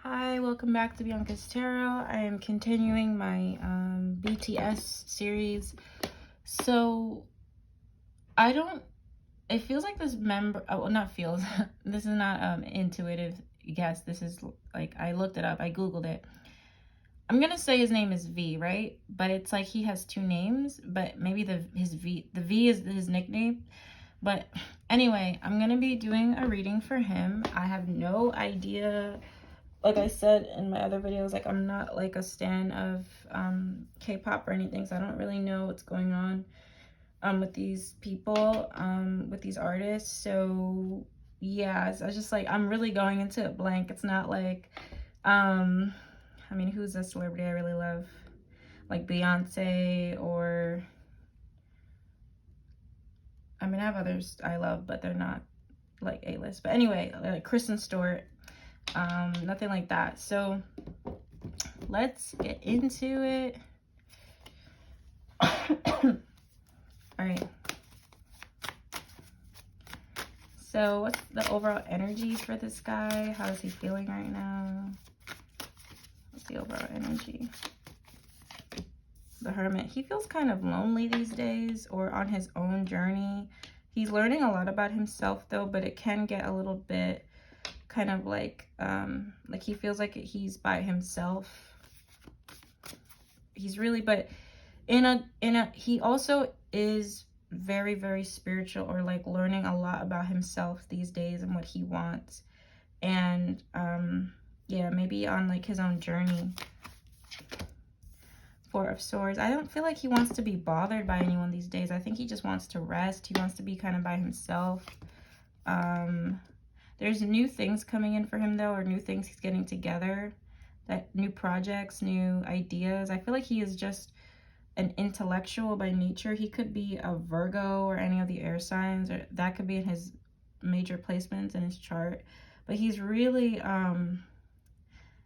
Hi, welcome back to Bianca's Tarot. I am continuing my BTS series. So, it feels like this not feels, this is not intuitive guess. This is like, I looked it up, I Googled it. I'm gonna say his name is V, right? But it's like he has two names, but maybe the V is his nickname. But anyway, I'm gonna be doing a reading for him. I have no idea. Like I said in my other videos, like I'm not like a stan of K-pop or anything, so I don't really know what's going on with these people, with these artists. So yeah, I was just like, I'm really going into it blank. It's not like I mean, who's a celebrity I really love? Like Beyonce, or I mean, I have others I love, but they're not like A-list. But anyway, like Kristen Stewart, nothing like that. So let's get into it. All right. So what's the overall energy for this guy? How is he feeling right now? What's the overall energy? The Hermit. He feels kind of lonely these days, or on his own journey. He's learning a lot about himself though, but it can get a little bit kind of like he feels like he's by himself. He's really, but he also is very, very spiritual, or like learning a lot about himself these days and what he wants. And yeah, maybe on like his own journey. Four of Swords. I don't feel like he wants to be bothered by anyone these days. I think he just wants to rest. He wants to be kind of by himself. There's new things coming in for him though, or new things he's getting together, that new projects, new ideas. I feel like he is just an intellectual by nature. He could be a Virgo or any of the air signs, or that could be in his major placements in his chart. But he's really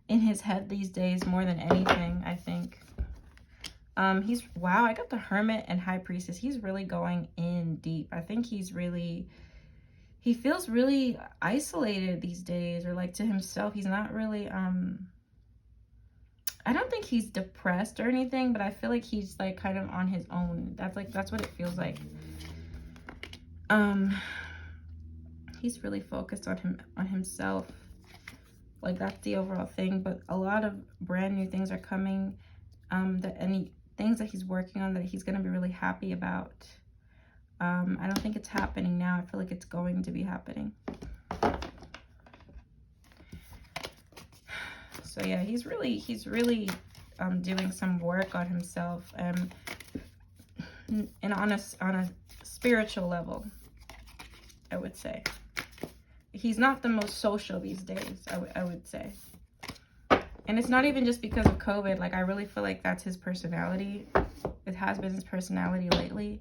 in his head these days more than anything, I think. Wow, I got the Hermit and High Priestess. He's really going in deep. I think he feels really isolated these days, or like to himself. He's not really, I don't think he's depressed or anything, but I feel like he's like kind of on his own. That's what it feels like. He's really focused on himself. Like that's the overall thing, but a lot of brand new things are coming. Things that he's working on that he's going to be really happy about. I don't think it's happening now. I feel like it's going to be happening. So yeah, he's really doing some work on himself, and on a spiritual level, I would say. He's not the most social these days, I would say. And it's not even just because of COVID. Like, I really feel like that's his personality. It has been his personality lately.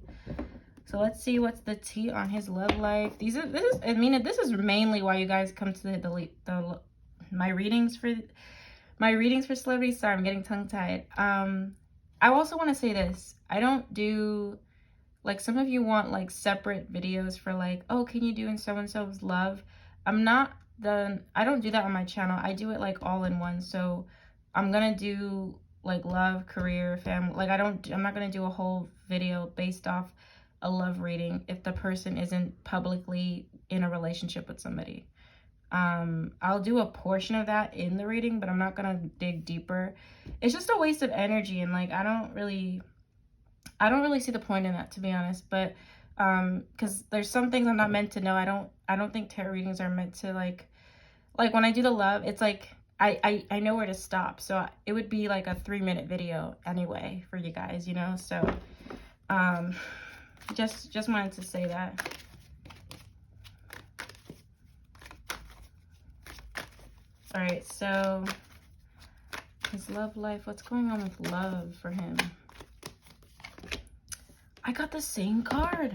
So let's see what's the tea on his love life. This is mainly why you guys come to my readings for celebrities. Sorry, I'm getting tongue-tied. I also want to say this. I don't do, like, some of you want like separate videos for like, oh, can you do in so-and-so's love? I don't do that on my channel. I do it like all in one. So I'm gonna do like love, career, family. Like I'm not gonna do a whole video based off a love reading if the person isn't publicly in a relationship with somebody. I'll do a portion of that in the reading, but I'm not gonna dig deeper. It's just a waste of energy, and like I don't really see the point in that, to be honest. But because there's some things I'm not meant to know. I don't think tarot readings are meant to like when I do the love, it's like I know where to stop. So it would be like a 3-minute video anyway for you guys, you know. So just wanted to say that. All right, so his love life, what's going on with love for him? I got the same card.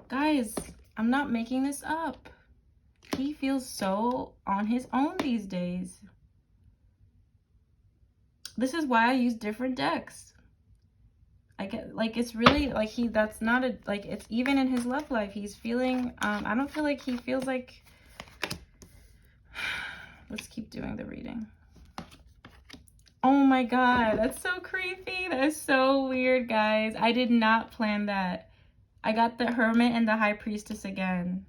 Guys, I'm not making this up. He feels so on his own these days. This is why I use different decks. I get, like, it's really like that's not a, like, it's even in his love life. He's feeling, I don't feel like he feels like let's keep doing the reading. Oh my god, that's so creepy. That is so weird, guys. I did not plan that. I got the Hermit and the High Priestess again.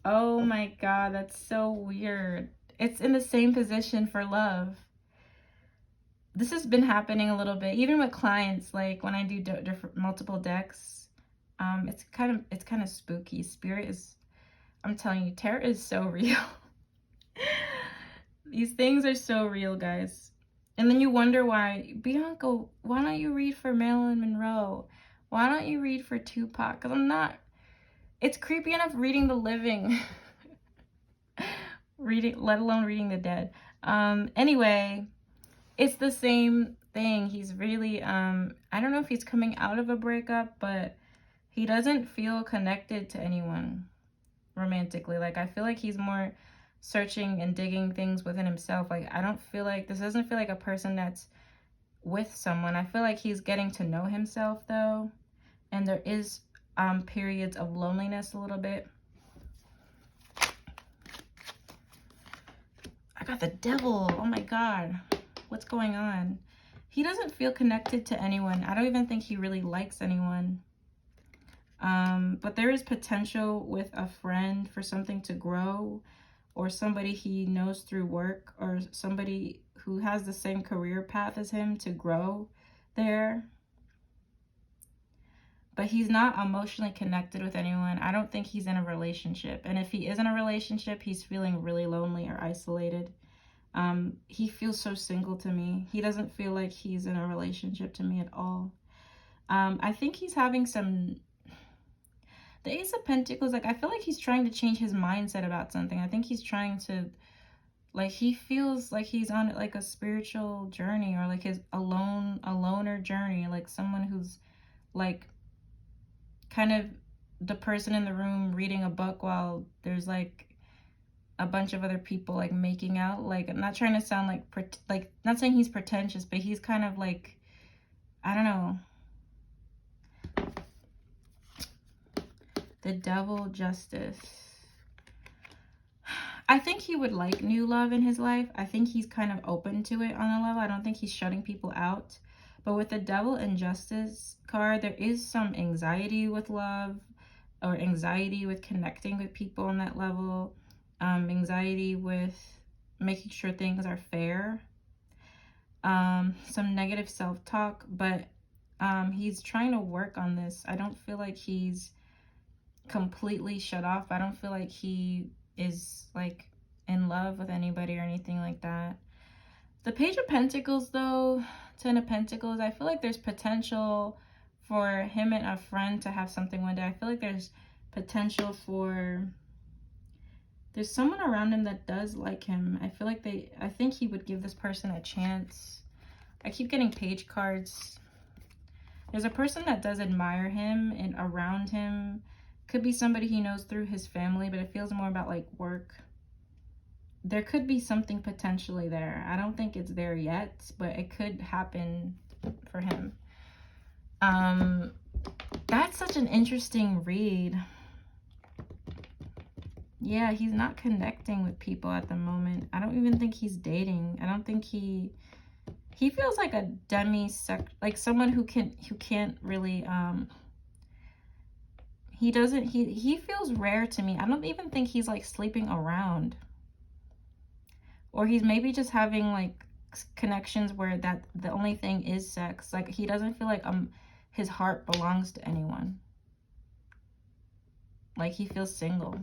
Oh my god, that's so weird. It's in the same position for love. This has been happening a little bit, even with clients, like when I do different multiple decks. It's kind of spooky. Spirit is, I'm telling you, tarot is so real. These things are so real, guys. And then you wonder why, Bianca, why don't you read for Marilyn Monroe? Why don't you read for Tupac? Because I'm not, it's creepy enough reading the living. Let alone reading the dead. Anyway, it's the same thing. He's really, I don't know if he's coming out of a breakup, but he doesn't feel connected to anyone romantically. Like, I feel like he's more searching and digging things within himself. Like, I don't feel like, this doesn't feel like a person that's with someone. I feel like he's getting to know himself, though. And there is periods of loneliness a little bit. I got the Devil. Oh my god. What's going on? He doesn't feel connected to anyone. I don't even think he really likes anyone. But there is potential with a friend for something to grow, or somebody he knows through work, or somebody who has the same career path as him to grow there. But he's not emotionally connected with anyone. I don't think he's in a relationship. And if he is in a relationship, he's feeling really lonely or isolated. He feels so single to me. He doesn't feel like he's in a relationship to me at all. I think he's having some... The Ace of Pentacles, like, I feel like he's trying to change his mindset about something. I think he's trying to, like, he feels like he's on, like, a spiritual journey, or, like, a loner journey. Like, someone who's, like, kind of the person in the room reading a book while there's, like, a bunch of other people, like, making out. Like, I'm not trying to sound like, not saying he's pretentious, but he's kind of, like, I don't know. The Devil, Justice. I think he would like new love in his life. I think he's kind of open to it on a level. I don't think he's shutting people out. But with the Devil and Justice card, there is some anxiety with love, or anxiety with connecting with people on that level. Anxiety with making sure things are fair. Some negative self-talk, but he's trying to work on this. I don't feel like he's completely shut off. I don't feel like he is, like, in love with anybody or anything like that. The Page of Pentacles, though, Ten of Pentacles, I feel like there's potential for him and a friend to have something one day. I feel like there's potential for, there's someone around him that does like him. I feel like I think he would give this person a chance. I keep getting page cards. There's a person that does admire him and around him. Could be somebody he knows through his family, but it feels more about, like, work. There could be something potentially there. I don't think it's there yet, but it could happen for him. That's such an interesting read. Yeah, he's not connecting with people at the moment. I don't even think he's dating. I don't think he feels like a like someone who can't really he feels rare to me. I don't even think he's, like, sleeping around. Or he's maybe just having, like, connections where that the only thing is sex. Like, he doesn't feel like his heart belongs to anyone. Like, he feels single.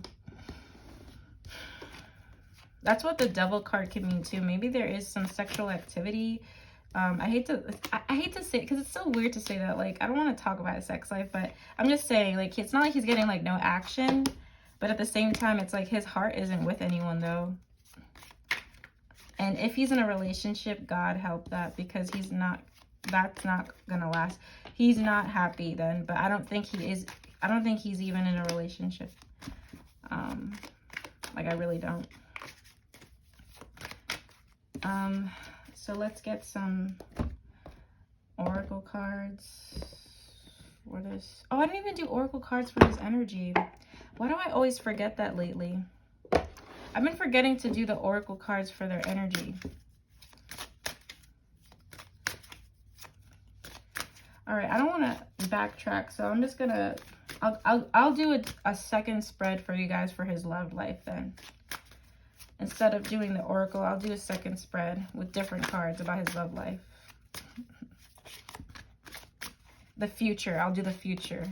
That's what the Devil card can mean too. Maybe there is some sexual activity. I hate to say it because it's so weird to say that. Like, I don't want to talk about his sex life, but I'm just saying, like, it's not like he's getting, like, no action, but at the same time, it's like his heart isn't with anyone, though. And if he's in a relationship, God help that, because that's not gonna last. He's not happy then, but I don't think he is. I don't think he's even in a relationship. Like, I really don't. So let's get some oracle cards for this. Oh, I didn't even do oracle cards for his energy. Why do I always forget that lately? I've been forgetting to do the oracle cards for their energy. All right, I don't want to backtrack, so I'm just gonna, I'll do a second spread for you guys for his love life then. Instead of doing the oracle, I'll do a second spread with different cards about his love life. The future, I'll do the future.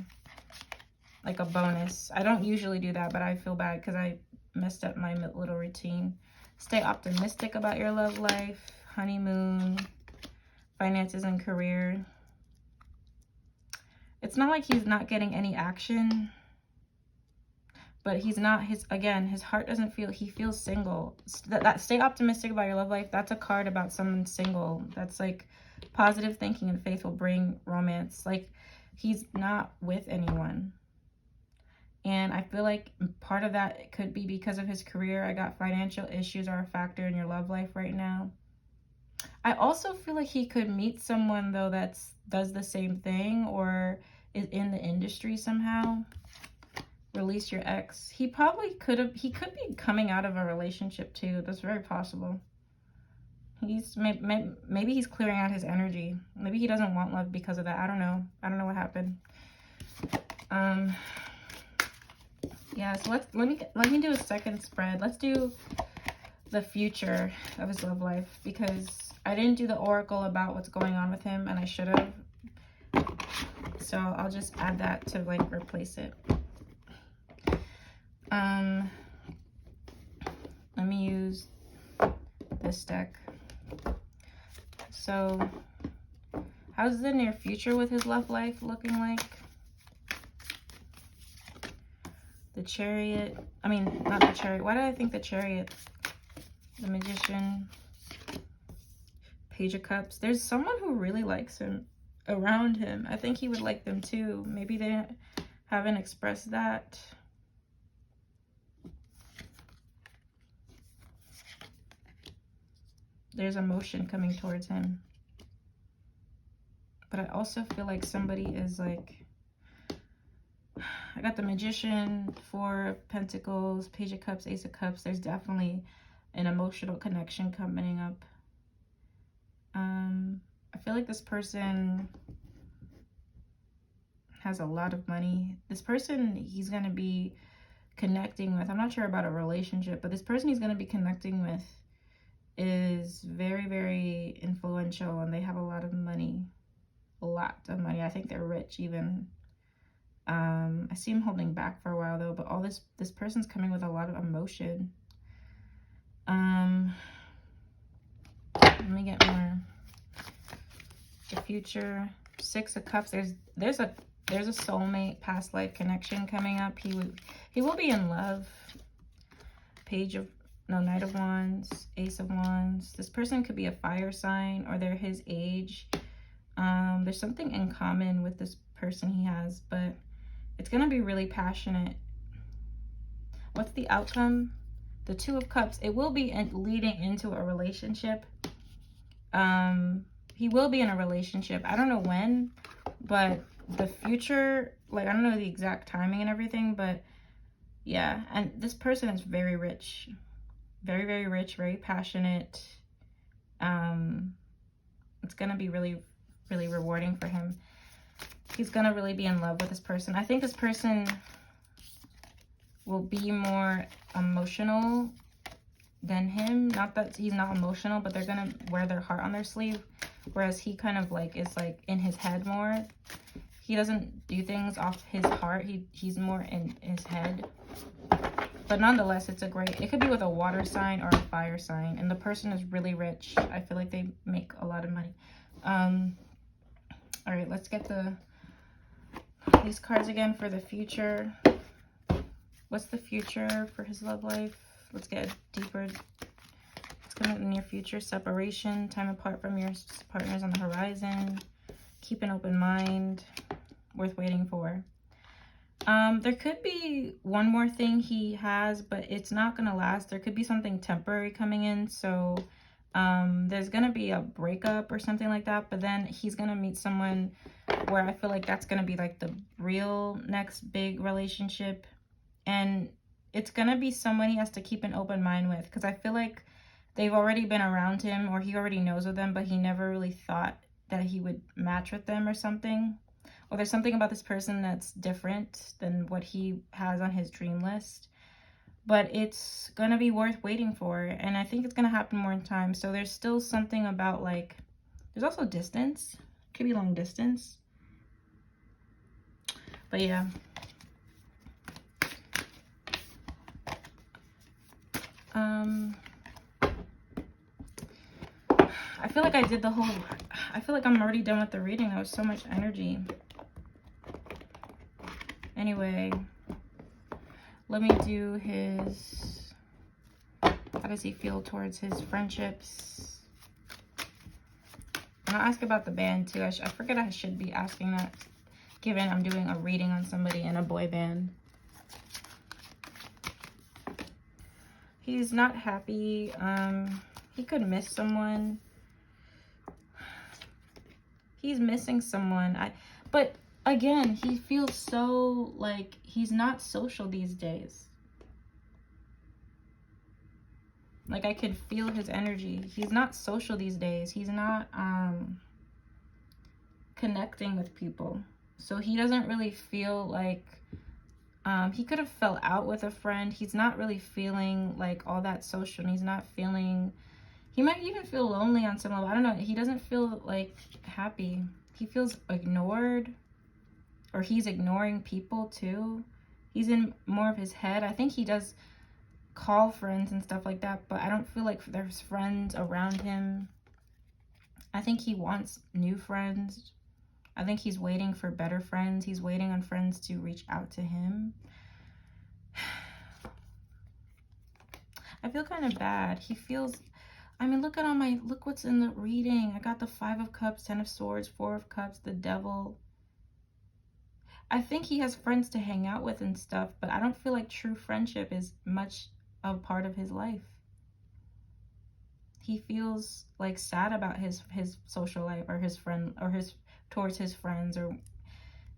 Like a bonus. I don't usually do that, but I feel bad because I messed up my little routine. Stay optimistic about your love life. Honeymoon. Finances and career. It's not like he's not getting any action. But he's not, again, his heart doesn't feel, he feels single. That stay optimistic about your love life, that's a card about someone single. That's like positive thinking and faith will bring romance. Like he's not with anyone. And I feel like part of that could be because of his career. I got financial issues are a factor in your love life right now. I also feel like he could meet someone though does the same thing or is in the industry somehow. Release your ex. He could be coming out of a relationship too. That's very possible. Maybe he's clearing out his energy. Maybe he doesn't want love because of that. I don't know what happened. Yeah, so let me do a second spread. Let's do the future of his love life because I didn't do the oracle about what's going on with him and I should have. So I'll just add that to like replace it. Let me use this deck. So, how's the near future with his love life looking like? The Chariot. I mean, not the Chariot. Why did I think the Chariot? The Magician. Page of Cups. There's someone who really likes him around him. I think he would like them too. Maybe they haven't expressed that. There's emotion coming towards him. But I also feel like somebody is like, I got the Magician, Four of Pentacles, Page of Cups, Ace of Cups. There's definitely an emotional connection coming up. I feel like this person has a lot of money. This person he's going to be connecting with, I'm not sure about a relationship, but this person he's going to be connecting with is very, very influential and they have a lot of money. A lot of money. I think they're rich even. I see him holding back for a while though, but all this person's coming with a lot of emotion. Let me get more. The future. Six of Cups. There's a soulmate past life connection coming up. He will be in love. Knight of Wands, Ace of Wands. This person could be a fire sign or they're his age. There's something in common with this person he has, but it's going to be really passionate. What's the outcome? The Two of Cups. It will be leading into a relationship. He will be in a relationship. I don't know when, but the future, like I don't know the exact timing and everything, but yeah. And this person is very rich. Very, very rich, very passionate. It's going to be really, really rewarding for him. He's going to really be in love with this person. I think this person will be more emotional than him. Not that he's not emotional, but they're going to wear their heart on their sleeve. Whereas he kind of like is like in his head more. He doesn't do things off his heart. He's more in his head. But nonetheless, it could be with a water sign or a fire sign. And the person is really rich. I feel like they make a lot of money. All right, let's get these cards again for the future. What's the future for his love life? Let's get deeper. It's coming in the near future. Separation, time apart from your partners on the horizon. Keep an open mind. Worth waiting for. There could be one more thing he has, but it's not going to last. There could be something temporary coming in. So there's going to be a breakup or something like that. But then he's going to meet someone where I feel like that's going to be like the real next big relationship. And it's going to be someone he has to keep an open mind with, because I feel like they've already been around him, or he already knows of them, but he never really thought that he would match with them or something. Or there's something about this person that's different than what he has on his dream list. But it's going to be worth waiting for. And I think it's going to happen more in time. So there's still something about, like, there's also distance. It could be long distance. But yeah. I feel like I did the whole, I feel like I'm already done with the reading. That was so much energy. Anyway, let me do his, how does he feel towards his friendships? And I'll ask about the band too. I forget I should be asking that, given I'm doing a reading on somebody in a boy band. He's not happy. He could miss someone. He's missing someone. But again, he feels so like he's not social these days. Like, I could feel his energy. He's not social these days. He's not connecting with people. So he doesn't really feel like, he could have fell out with a friend. He's not really feeling like all that social. And he's not feeling, he might even feel lonely on some level. I don't know. He doesn't feel like happy. He feels ignored, or he's ignoring people too. He's in more of his head. I think he does call friends and stuff like that, but I don't feel like there's friends around him. I think he wants new friends. I think he's waiting for better friends. He's waiting on friends to reach out to him. I feel kind of bad. He feels, I mean, look at all my, look what's in the reading. I got the 5 of Cups, 10 of Swords, 4 of Cups, the Devil. I think he has friends to hang out with and stuff, but I don't feel like true friendship is much a part of his life. He feels like sad about his social life, or his friend, or his towards his friends, or,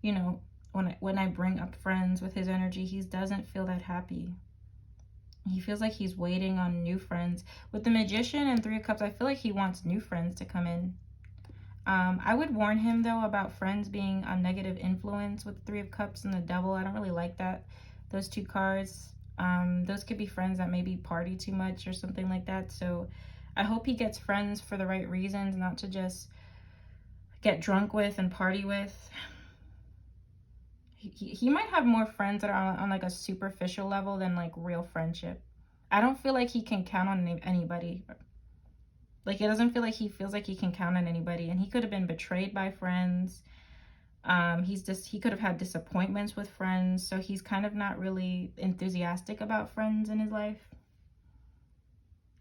you know, when I bring up friends with his energy, he doesn't feel that happy. He feels like he's waiting on new friends. With the Magician and 3 of Cups, I feel like he wants new friends to come in. I would warn him, though, about friends being a negative influence with 3 of Cups and the Devil. I don't really like that, those 2 cards. Those could be friends that maybe party too much or something like that. So I hope he gets friends for the right reasons, not to just get drunk with and party with. He might have more friends that are on like a superficial level than like real friendship. I don't feel like he can count on anybody. Like, it doesn't feel like he feels like he can count on anybody. And he could have been betrayed by friends. He could have had disappointments with friends. So he's kind of not really enthusiastic about friends in his life.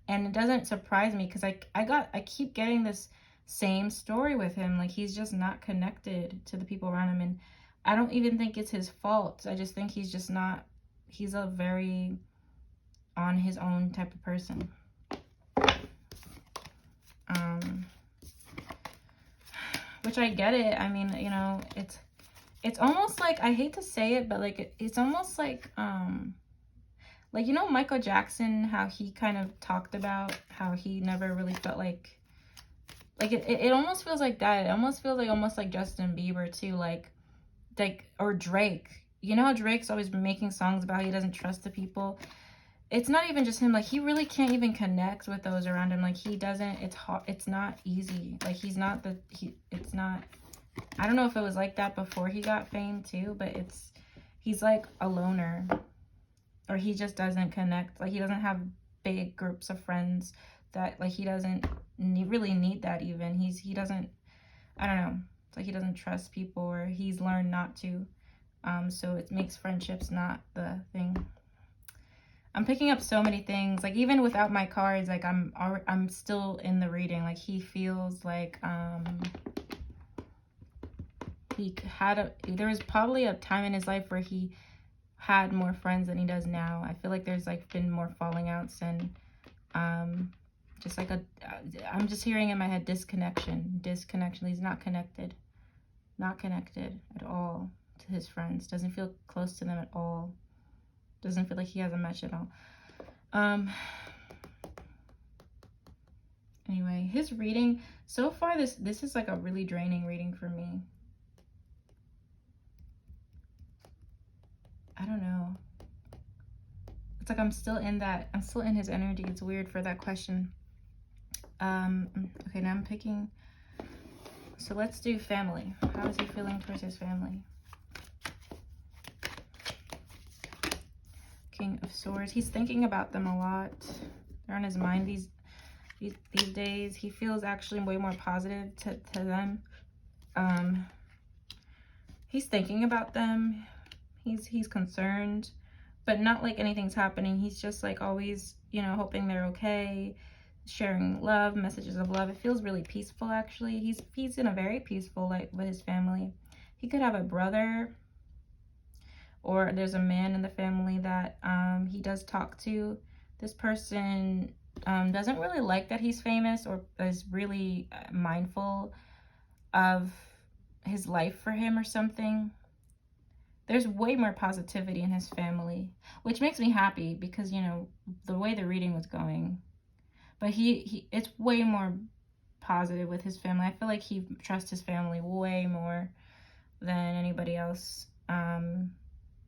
And it doesn't surprise me, because I keep getting this same story with him. Like, he's just not connected to the people around him. And I don't even think it's his fault. I just think he's just not, he's a very on his own type of person. Which I get it. I mean, you know, it's almost like, I hate to say it, but like it's almost like you know, Michael Jackson, how he kind of talked about how he never really felt like it almost feels like that. It almost feels like almost like Justin Bieber too, like or Drake. You know how Drake's always been making songs about how he doesn't trust the people. It's not even just him. Like, he really can't even connect with those around him. Like, he doesn't, it's hard, it's not easy. Like, he's not it's not, I don't know if it was like that before he got fame too, but he's like a loner, or he just doesn't connect. Like, he doesn't have big groups of friends that, like, he doesn't really need that even. He doesn't, I don't know. It's like he doesn't trust people, or he's learned not to. So it makes friendships not the thing. I'm picking up so many things, like even without my cards, like I'm still in the reading. Like, he feels like there was probably a time in his life where he had more friends than he does now. I feel like there's like been more falling outs, and just like I'm just hearing in my head disconnection. He's not connected at all to his friends. Doesn't feel close to them at all. Doesn't feel like he has a match at all. Anyway, his reading so far, this is like a really draining reading for me. I don't know. It's like I'm still in his energy. It's weird for that question. Okay, now I'm picking. So let's do family. How is he feeling towards his family? King of Swords. He's thinking about them a lot. They're on his mind these days. He feels actually way more positive to them. He's thinking about them. He's concerned, but not like anything's happening. He's just like always, you know, hoping they're okay, sharing love, messages of love. It feels really peaceful, actually. He's in a very peaceful life with his family. He could have a brother, or there's a man in the family that he does talk to. This person doesn't really like that he's famous, or is really mindful of his life for him or something. There's way more positivity in his family, which makes me happy because, you know, the way the reading was going. But it's way more positive with his family. I feel like he trusts his family way more than anybody else.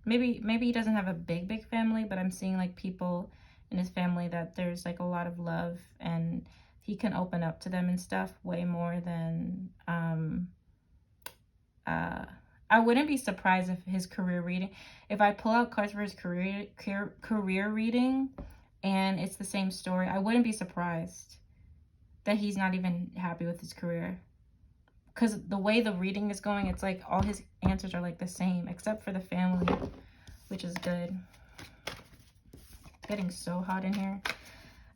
Maybe he doesn't have a big family, but I'm seeing like people in his family that there's like a lot of love, and he can open up to them and stuff way more than I wouldn't be surprised if his career reading, if I pull out cards for his career reading and it's the same story, I wouldn't be surprised that he's not even happy with his career. Because the way the reading is going, it's like all his answers are like the same, except for the family, which is good. Getting so hot in here.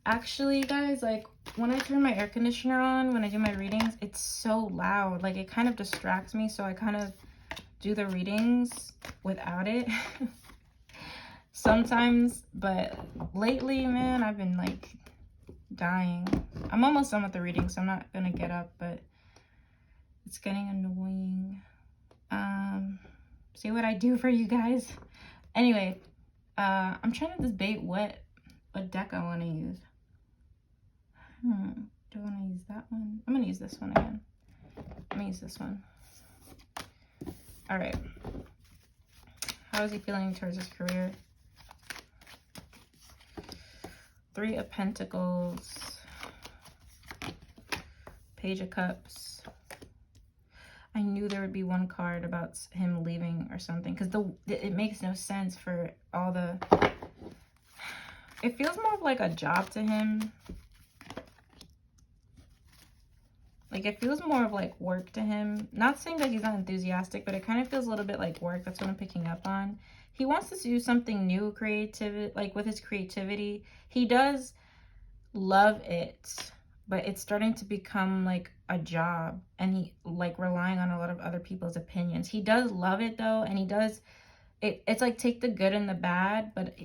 Actually, guys, like when I turn my air conditioner on, when I do my readings, it's so loud. Like it kind of distracts me, so I kind of do the readings without it sometimes. But lately, man, I've been like dying. I'm almost done with the reading, so I'm not gonna get up, but it's getting annoying. See what I do for you guys. Anyway, I'm trying to debate what deck I want to use. Do I want to use that one? I'm gonna use this one again. I'm gonna use this one. All right. How is he feeling towards his career? Three of Pentacles, Page of Cups. I knew there would be one card about him leaving or something, because it makes no sense for all the... It feels more like a job to him. Like, it feels more of like work to him. Not saying that he's not enthusiastic, but it kind of feels a little bit like work. That's what I'm picking up on. He wants to do something new, like with his creativity. He does love it, but it's starting to become like a job, and he like relying on a lot of other people's opinions. He does love it though, and he does it's like take the good and the bad, but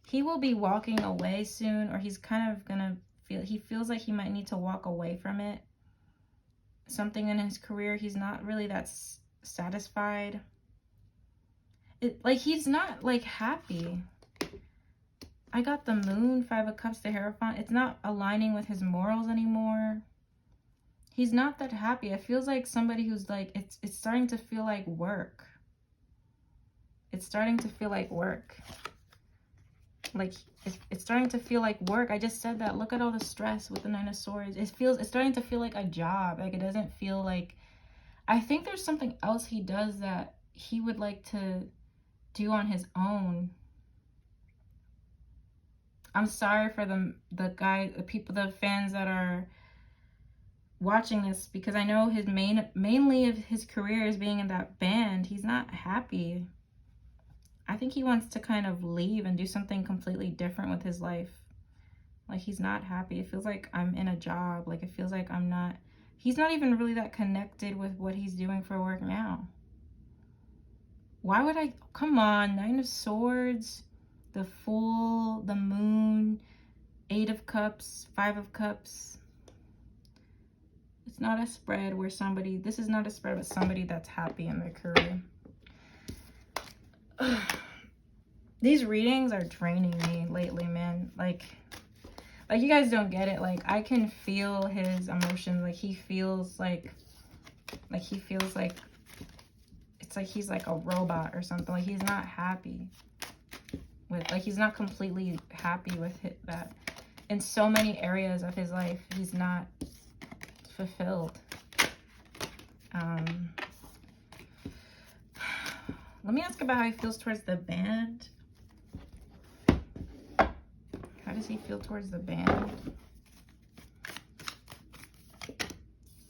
he will be walking away soon, or he's kind of gonna he feels like he might need to walk away from it. Something in his career, he's not really that satisfied. Like he's not like happy. I got the Moon, Five of Cups, the Hierophant. It's not aligning with his morals anymore. He's not that happy. It feels like somebody who's like, it's starting to feel like work. It's starting to feel like work. Like, it's starting to feel like work. I just said that. Look at all the stress with the Nine of Swords. It's starting to feel like a job. Like, it doesn't feel like... I think there's something else he does that he would like to do on his own. I'm sorry for the fans that are watching this, because I know his mainly of his career is being in that band. He's not happy. I think he wants to kind of leave and do something completely different with his life. Like, he's not happy. It feels like I'm in a job. Like, it feels like he's not even really that connected with what he's doing for work now. Why would I, come on, Nine of Swords, the Fool, the Moon, Eight of Cups, Five of Cups. It's not a spread where this is not a spread with somebody that's happy in their career. These readings are draining me lately, man. Like you guys don't get it. Like, I can feel his emotions. Like, he feels like he feels like it's like he's like a robot or something. Like, he's not happy with, like, he's not completely happy with that. In so many areas of his life, he's not fulfilled. Let me ask about how he feels towards the band. How does he feel towards the band?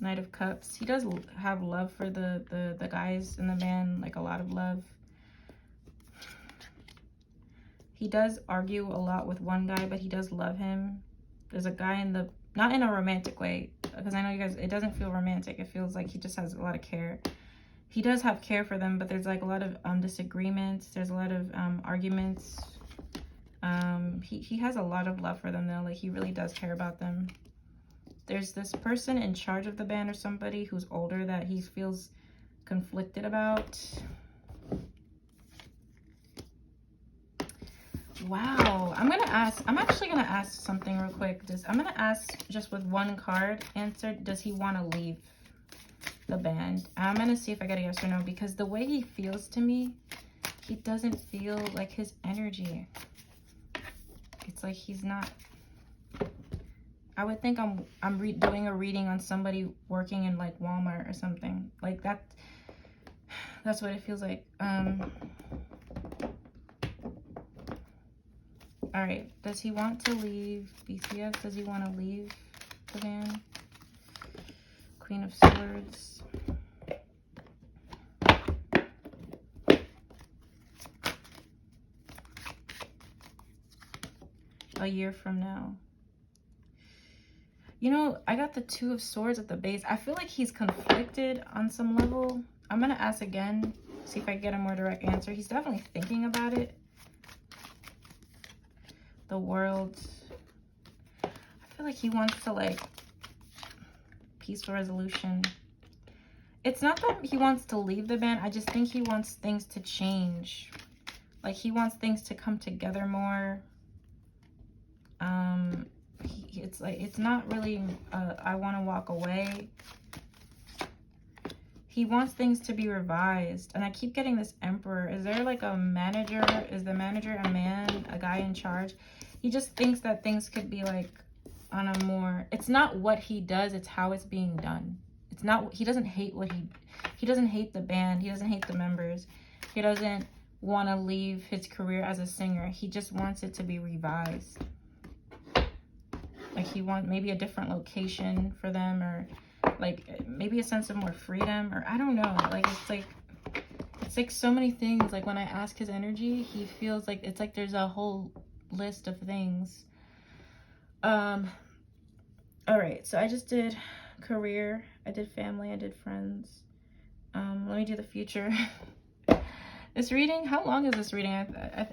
Knight of Cups. He does have love for the guys in the band, like a lot of love. He does argue a lot with one guy, but he does love him. There's a guy in the, not in a romantic way, because I know you guys, it doesn't feel romantic. It feels like he just has a lot of care. He does have care for them, but there's like a lot of disagreements. There's a lot of arguments. He has a lot of love for them though. Like, he really does care about them. There's this person in charge of the band or somebody who's older that he feels conflicted about. Wow. I'm actually gonna ask something real quick. I'm gonna ask just with one card answer, does he want to leave the band? I'm gonna see if I get a yes or no, because the way he feels to me, he doesn't feel like his energy. It's like he's not. I would think I'm doing a reading on somebody working in like Walmart or something like that. That's what it feels like. All right, does he want to leave BTS? Does he want to leave the band? Queen of Swords. A year from now. You know, I got the Two of Swords at the base. I feel like he's conflicted on some level. I'm going to ask again, see if I get a more direct answer. He's definitely thinking about it. The World. I feel like he wants to, like, peaceful resolution. It's not that he wants to leave the band. I just think he wants things to change. Like, he wants things to come together more. It's like, it's not really I want to walk away. He wants things to be revised. And I keep getting this Emperor. Is there like a manager? Is the manager a man, a guy in charge? He just thinks that things could be like on a more, it's not what he does, it's how it's being done. It's not, he doesn't hate what he doesn't hate the band. He doesn't hate the members. He doesn't want to leave his career as a singer. He just wants it to be revised. Like, he wants maybe a different location for them, or like maybe a sense of more freedom, or I don't know. Like, it's like so many things. Like, when I ask his energy, he feels like it's like there's a whole list of things. All right, so I just did career, I did family, I did friends. Let me do the future. This reading, how long is this reading?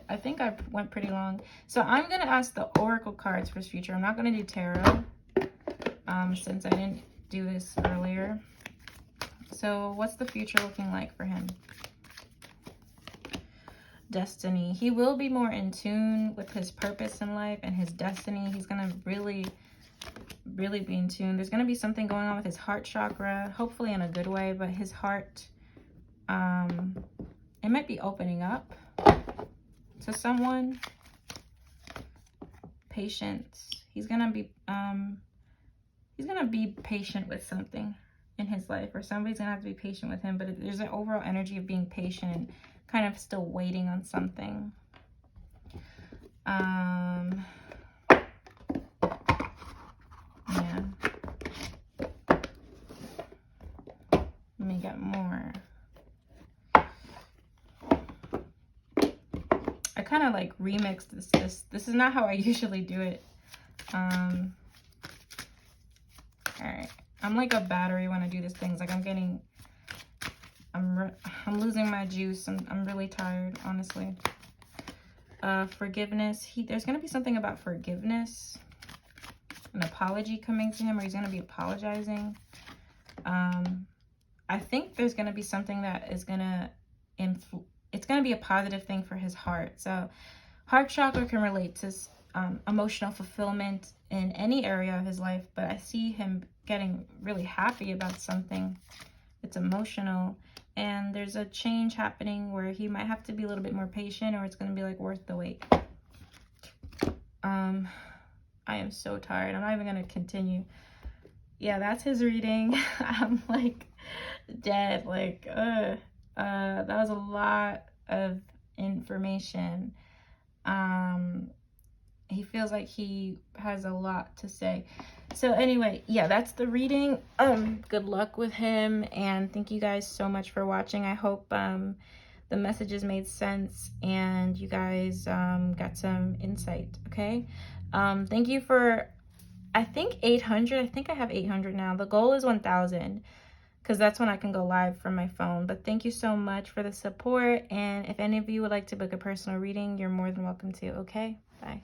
I think I went pretty long. So I'm going to ask the oracle cards for his future. I'm not going to do tarot, since I didn't do this earlier. So what's the future looking like for him? Destiny. He will be more in tune with his purpose in life and his destiny. He's going to really be in tune. There's going to be something going on with his heart chakra, hopefully in a good way, but his heart, it might be opening up to someone. Patience. He's gonna be patient with something in his life, or somebody's gonna have to be patient with him. But there's an overall energy of being patient and kind of still waiting on something. Yeah. Let me get more. I kind of like remixed this. This is not how I usually do it. All right. I'm like a battery when I do these things. Like, I'm losing my juice. I'm really tired, honestly. Forgiveness. There's going to be something about forgiveness. An apology coming to him, or he's going to be apologizing. I think there's going to be something that is going to it's going to be a positive thing for his heart. So heart chakra can relate to emotional fulfillment in any area of his life, but I see him getting really happy about something. It's emotional, and there's a change happening where he might have to be a little bit more patient, or it's going to be like worth the wait. I am so tired. I'm not even going to continue. Yeah, that's his reading. I'm like dead. Like, that was a lot of information. He feels like he has a lot to say. So anyway, yeah, that's the reading. Good luck with him, and thank you guys so much for watching. I hope the messages made sense and you guys got some insight. Okay, thank you for, I think 800. I think I have 800 now. The goal is 1,000 because that's when I can go live from my phone. But thank you so much for the support, and if any of you would like to book a personal reading, you're more than welcome to. Okay, bye.